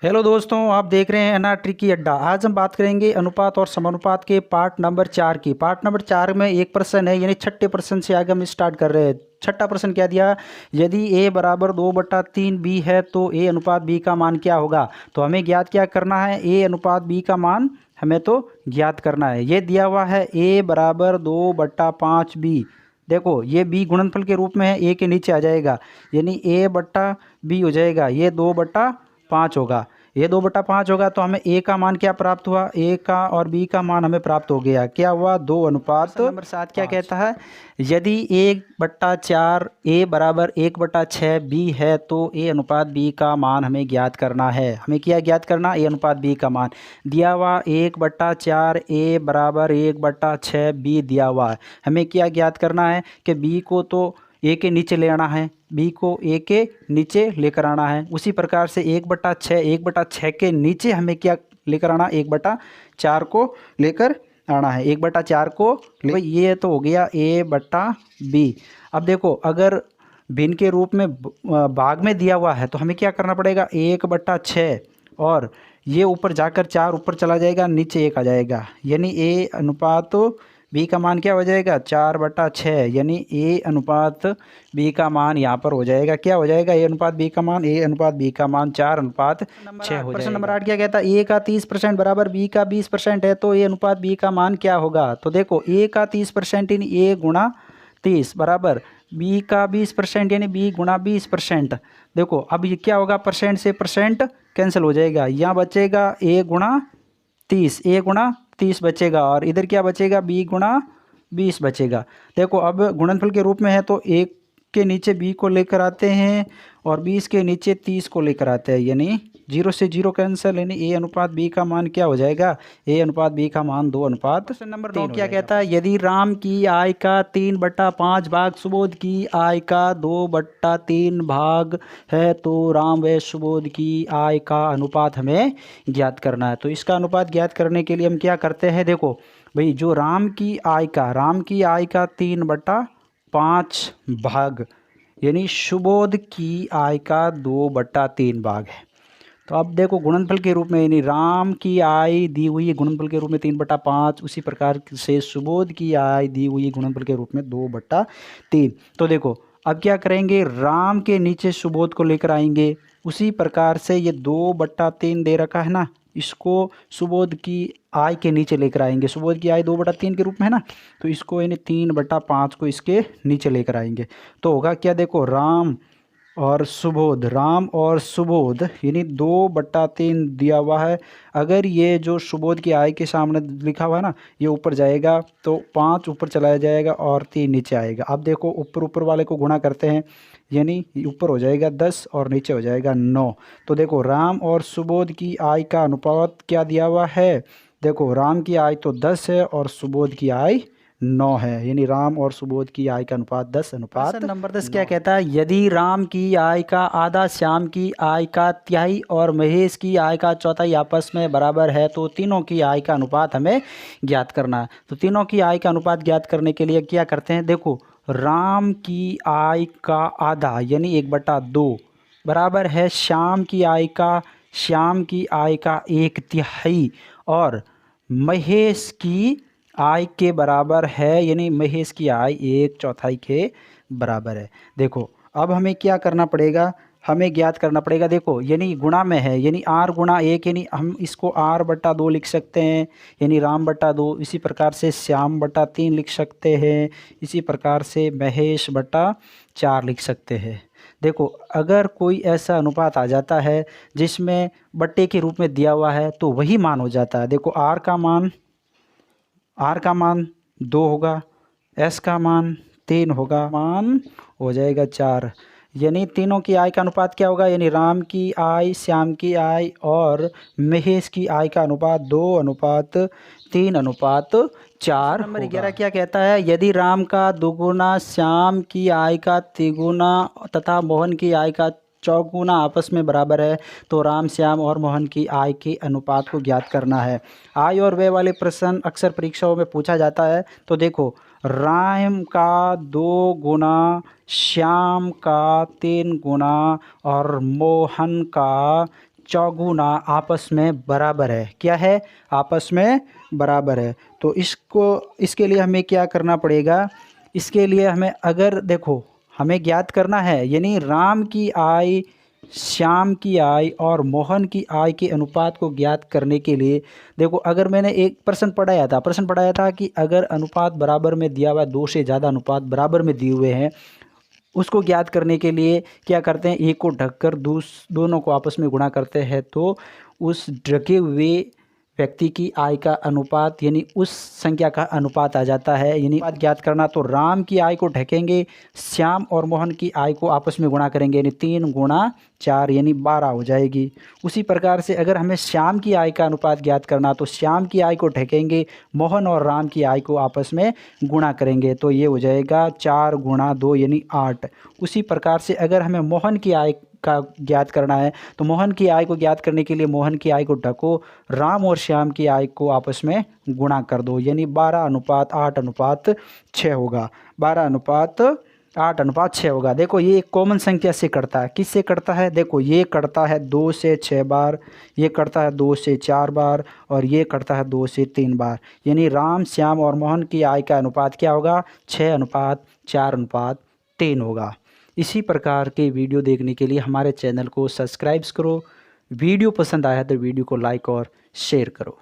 Hello दोस्तों, आप देख रहे हैं एनआर ट्रिकी अड्डा। आज हम बात करेंगे अनुपात और समानुपात के पार्ट नंबर 4 की। पार्ट नंबर 4 में एक प्रश्न है, यानी छठे प्रश्न से आगे हम स्टार्ट कर रहे हैं। छठा प्रश्न क्या दिया? यदि a बराबर 2/3 b है तो a अनुपात b का मान क्या होगा? तो हमें ज्ञात क्या करना है? a अनुपात b का मान हमें तो ज्ञात करना है। ये दिया हुआ है a बराबर 2/5b। देखो ये b गुणनफल के रूप में है, a के नीचे आ जाएगा, यानी a/b हो जाएगा। ये 2/5 होगा, ये 2/5 होगा। तो हमें ए का मान क्या प्राप्त हुआ? ए का और बी का मान हमें प्राप्त हो गया। क्या हुआ? 2:5। नंबर 7 क्या कहता है? यदि 1/4 ए बराबर 1/6 बी है तो ए अनुपात बी का मान हमें ज्ञात करना है। हमें क्या ज्ञात करना? ए अनुपात बी का मान दिया हुआ 1/4 ए बराबर 1/6 बी दिया हुआ है। हमें क्या ज्ञात करना है कि बी को तो ए के नीचे ले आना है, बी को ए के नीचे लेकर आना है। उसी प्रकार से 1/6 के नीचे हमें क्या लेकर आना? 1/4 को लेकर आना है। 1/4 को ये तो हो गया ए बट्टा बी। अब देखो, अगर भिन्न के रूप में भाग में दिया हुआ है तो हमें क्या करना पड़ेगा? 1/6 और ये ऊपर जाकर 4 ऊपर चला जाएगा, नीचे 1 आ जाएगा, यानी ए अनुपात बी का मान क्या हो जाएगा? 4/6, यानी ए अनुपात बी का मान यहाँ पर हो जाएगा। क्या हो जाएगा? ए अनुपात बी का मान, ए अनुपात बी का मान 4/6 हो जाएगा। प्रश्न नंबर 8 क्या कहता है? ए का 30% बराबर बी का 20% है तो ए अनुपात बी का मान क्या होगा? तो देखो, ए का 30% यानी ए गुणा 30 बराबर बी का 20% यानी बी गुणा 20%। देखो अब ये क्या होगा? परसेंट से परसेंट कैंसिल हो जाएगा, यहाँ बचेगा ए गुणा 30, ए गुणा 30 बचेगा, और इधर क्या बचेगा? बी गुणा 20 बचेगा। देखो अब गुणनफल के रूप में है तो 1 के नीचे बी को लेकर आते हैं और 20 के नीचे 30 को लेकर आते हैं, यानी 0 से 0 कैंसिल, यानी ए अनुपात बी का मान क्या हो जाएगा? ए अनुपात बी का मान 2:3। क्वेश्चन नंबर 9 क्या कहता है? यदि राम की आय का 3/5 भाग सुबोध की आय का 2/3 भाग है तो राम व सुबोध की आय का अनुपात हमें ज्ञात करना है। तो इसका अनुपात ज्ञात करने के लिए हम क्या करते हैं? देखो भाई, जो राम की आय का 3/5 भाग, यानी सुबोध की आय का 2/3 भाग है। तो अब देखो गुणनफल के रूप में, यानी राम की आय दी हुई है गुणनफल के रूप में 3/5, उसी प्रकार से सुबोध की आय दी हुई है गुणनफल के रूप में 2/3। तो देखो अब क्या करेंगे? राम के नीचे सुबोध को लेकर आएंगे। उसी प्रकार से ये 2/3 दे रखा है ना, इसको सुबोध की आय के नीचे लेकर आएंगे। सुबोध की आय 2/3 के रूप में है ना, तो इसको यानी 3/5 को इसके नीचे लेकर आएंगे। तो होगा क्या? देखो राम और सुबोध यानी 2/3 दिया हुआ है। अगर ये जो सुबोध की आय के सामने लिखा हुआ है ना, ये ऊपर जाएगा तो 5 ऊपर चलाया जाएगा और 3 नीचे आएगा। अब देखो ऊपर वाले को गुणा करते हैं, यानी ऊपर हो जाएगा 10 और नीचे हो जाएगा 9। तो देखो राम और सुबोध की आय का अनुपात क्या दिया हुआ है? देखो राम की आय तो 10 है और सुबोध की आय 9 है, यानी राम और सुबोध की आय का अनुपात 10:9। नंबर 10 क्या कहता है? यदि राम की आय का आधा श्याम की आय का तिहाई और महेश की आय का चौथाई आपस में बराबर है तो तीनों की आय का अनुपात हमें ज्ञात करना है। तो तीनों की आय का अनुपात ज्ञात करने के लिए क्या करते हैं? देखो राम की आय का आधा यानी 1/2 बराबर है श्याम की आय का 1/3 और महेश की आय के बराबर है, यानी महेश की आय 1/4 के बराबर है। देखो अब हमें क्या करना पड़ेगा? हमें ज्ञात करना पड़ेगा। देखो यानी गुणा में है, यानी r गुणा 1, यानी हम इसको r/2 लिख सकते हैं, यानी राम/2। इसी प्रकार से श्याम/3 लिख सकते हैं, इसी प्रकार से महेश/4 लिख सकते हैं। देखो अगर कोई ऐसा अनुपात आ जाता है जिसमें बट्टे के रूप में दिया हुआ है तो वही मान हो जाता है। देखो आर का मान 2 होगा, एस का मान 3 होगा, मान हो जाएगा 4, यानी तीनों की आय का अनुपात क्या होगा? यानी राम की आय, श्याम की आय और महेश की आय का अनुपात 2:3:4। नंबर 11 क्या कहता है? यदि राम का दुगुना, श्याम की आय का तिगुना तथा मोहन की आय का चौगुना आपस में बराबर है तो राम, श्याम और मोहन की आय के अनुपात को ज्ञात करना है। आय और व्यय वाले प्रश्न अक्सर परीक्षाओं में पूछा जाता है। तो देखो राम का 2 गुना, श्याम का 3 गुना और मोहन का चौगुना आपस में बराबर है। क्या है? आपस में बराबर है। तो इसके लिए हमें क्या करना पड़ेगा? इसके लिए हमें, अगर देखो हमें ज्ञात करना है, यानी राम की आय, श्याम की आय और मोहन की आय के अनुपात को ज्ञात करने के लिए, देखो अगर मैंने एक प्रश्न पढ़ाया था कि अगर अनुपात बराबर में दिया हुआ है, दो से ज़्यादा अनुपात बराबर में दिए हुए हैं, उसको ज्ञात करने के लिए क्या करते हैं? एक को ढककर दोनों को आपस में गुणा करते हैं, तो उस ढके हुए व्यक्ति की आय का अनुपात, यानी उस संख्या का अनुपात आ जाता है। यानी बात ज्ञात करना, तो राम की आय को ढकेंगे, श्याम और मोहन की आय को आपस में गुणा करेंगे, यानी 3 गुणा 4 यानी 12 हो जाएगी। उसी प्रकार से अगर हमें श्याम की आय का अनुपात ज्ञात करना, तो श्याम की आय को ढकेंगे, मोहन और राम की आय को आपस में गुणा करेंगे, तो ये हो जाएगा 4 गुणा 2 यानी 8। उसी प्रकार से अगर हमें मोहन की आय का ज्ञात करना है, तो मोहन की आय को ज्ञात करने के लिए मोहन की आय को ढको, राम और श्याम की आय को आपस में गुणा कर दो, यानी 12:8:6 होगा। 12:8:6 होगा। देखो ये एक कॉमन संख्या से कटता है। किससे कटता है? देखो ये कटता है 2 से 6 बार, ये कटता है 2 से 4 बार, और ये कटता है 2 से 3 बार। यानी राम, श्याम और मोहन की आय का अनुपात क्या होगा? 6:4:3 होगा। इसी प्रकार के वीडियो देखने के लिए हमारे चैनल को सब्सक्राइब करो। वीडियो पसंद आया तो वीडियो को लाइक और शेयर करो।